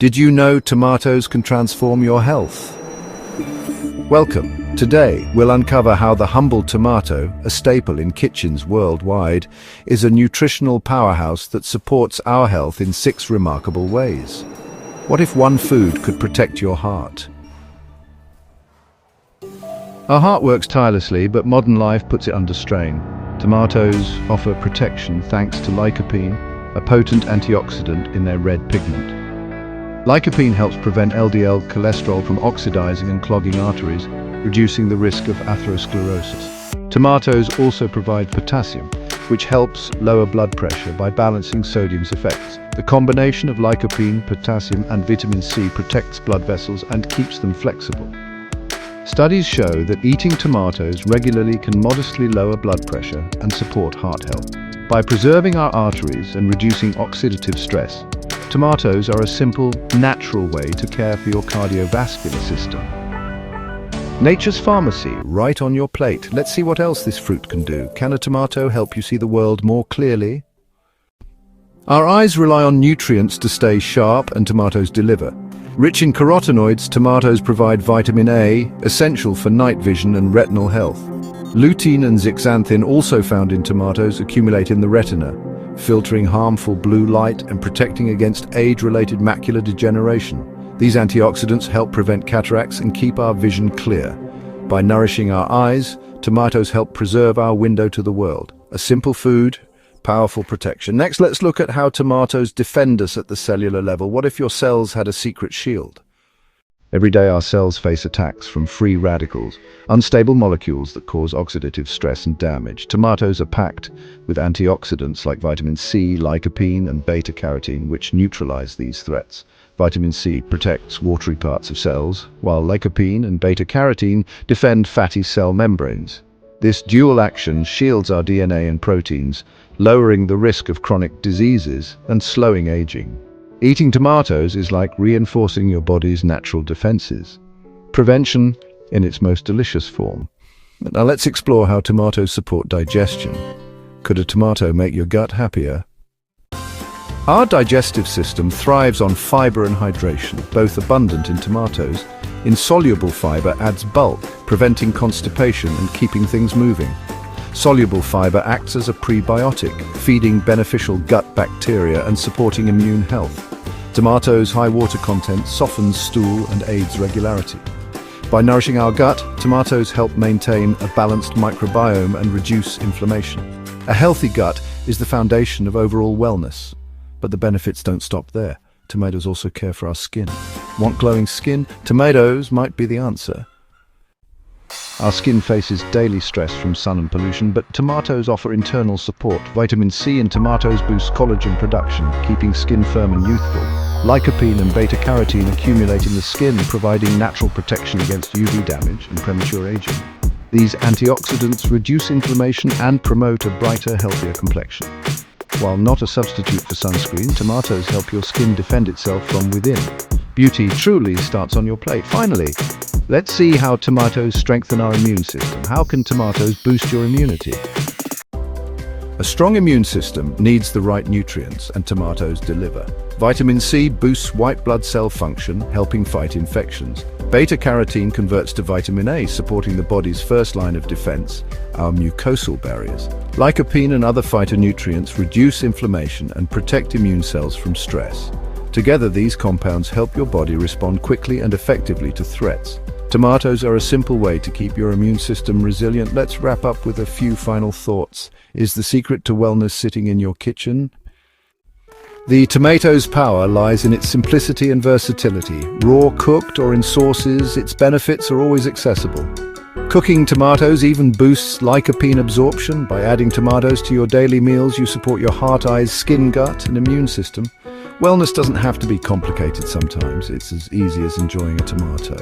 Did you know tomatoes can transform your health? Welcome. Today, we'll uncover how the humble tomato, a staple in kitchens worldwide, is a nutritional powerhouse that supports our health in 6 remarkable ways. What if one food could protect your heart? Our heart works tirelessly, but modern life puts it under strain. Tomatoes offer protection thanks to lycopene, a potent antioxidant in their red pigment. Lycopene helps prevent LDL cholesterol from oxidizing and clogging arteries, reducing the risk of atherosclerosis. Tomatoes also provide potassium, which helps lower blood pressure by balancing sodium's effects. The combination of lycopene, potassium, and vitamin C protects blood vessels and keeps them flexible. Studies show that eating tomatoes regularly can modestly lower blood pressure and support heart health. By preserving our arteries and reducing oxidative stress, tomatoes are a simple, natural way to care for your cardiovascular system. Nature's pharmacy, right on your plate. Let's see what else this fruit can do. Can a tomato help you see the world more clearly? Our eyes rely on nutrients to stay sharp, and tomatoes deliver. Rich in carotenoids, tomatoes provide vitamin A, essential for night vision and retinal health. Lutein and zeaxanthin, also found in tomatoes, accumulate in the retina, filtering harmful blue light and protecting against age-related macular degeneration. These antioxidants help prevent cataracts and keep our vision clear. By nourishing our eyes, tomatoes help preserve our window to the world. A simple food, powerful protection. Next, let's look at how tomatoes defend us at the cellular level. What if your cells had a secret shield? Every day our cells face attacks from free radicals, unstable molecules that cause oxidative stress and damage. Tomatoes are packed with antioxidants like vitamin C, lycopene, and beta-carotene, which neutralize these threats. Vitamin C protects watery parts of cells, while lycopene and beta-carotene defend fatty cell membranes. This dual action shields our DNA and proteins, lowering the risk of chronic diseases and slowing aging. Eating tomatoes is like reinforcing your body's natural defenses. Prevention in its most delicious form. Now let's explore how tomatoes support digestion. Could a tomato make your gut happier? Our digestive system thrives on fiber and hydration, both abundant in tomatoes. Insoluble fiber adds bulk, preventing constipation and keeping things moving. Soluble fiber acts as a prebiotic, feeding beneficial gut bacteria and supporting immune health. Tomatoes' high water content softens stool and aids regularity. By nourishing our gut, tomatoes help maintain a balanced microbiome and reduce inflammation. A healthy gut is the foundation of overall wellness. But the benefits don't stop there. Tomatoes also care for our skin. Want glowing skin? Tomatoes might be the answer. Our skin faces daily stress from sun and pollution, but tomatoes offer internal support. Vitamin C in tomatoes boosts collagen production, keeping skin firm and youthful. Lycopene and beta-carotene accumulate in the skin, providing natural protection against UV damage and premature aging. These antioxidants reduce inflammation and promote a brighter, healthier complexion. While not a substitute for sunscreen, tomatoes help your skin defend itself from within. Beauty truly starts on your plate. Finally, let's see how tomatoes strengthen our immune system. How can tomatoes boost your immunity? A strong immune system needs the right nutrients, and tomatoes deliver. Vitamin C boosts white blood cell function, helping fight infections. Beta-carotene converts to vitamin A, supporting the body's first line of defense, our mucosal barriers. Lycopene and other phytonutrients reduce inflammation and protect immune cells from stress. Together, these compounds help your body respond quickly and effectively to threats. Tomatoes are a simple way to keep your immune system resilient. Let's wrap up with a few final thoughts. Is the secret to wellness sitting in your kitchen? The tomato's power lies in its simplicity and versatility. Raw, cooked, or in sauces, its benefits are always accessible. Cooking tomatoes even boosts lycopene absorption. By adding tomatoes to your daily meals, you support your heart, eyes, skin, gut, and immune system. Wellness doesn't have to be complicated sometimes. It's as easy as enjoying a tomato.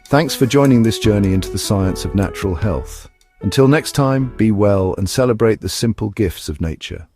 Thanks for joining this journey into the science of natural health. Until next time, be well and celebrate the simple gifts of nature.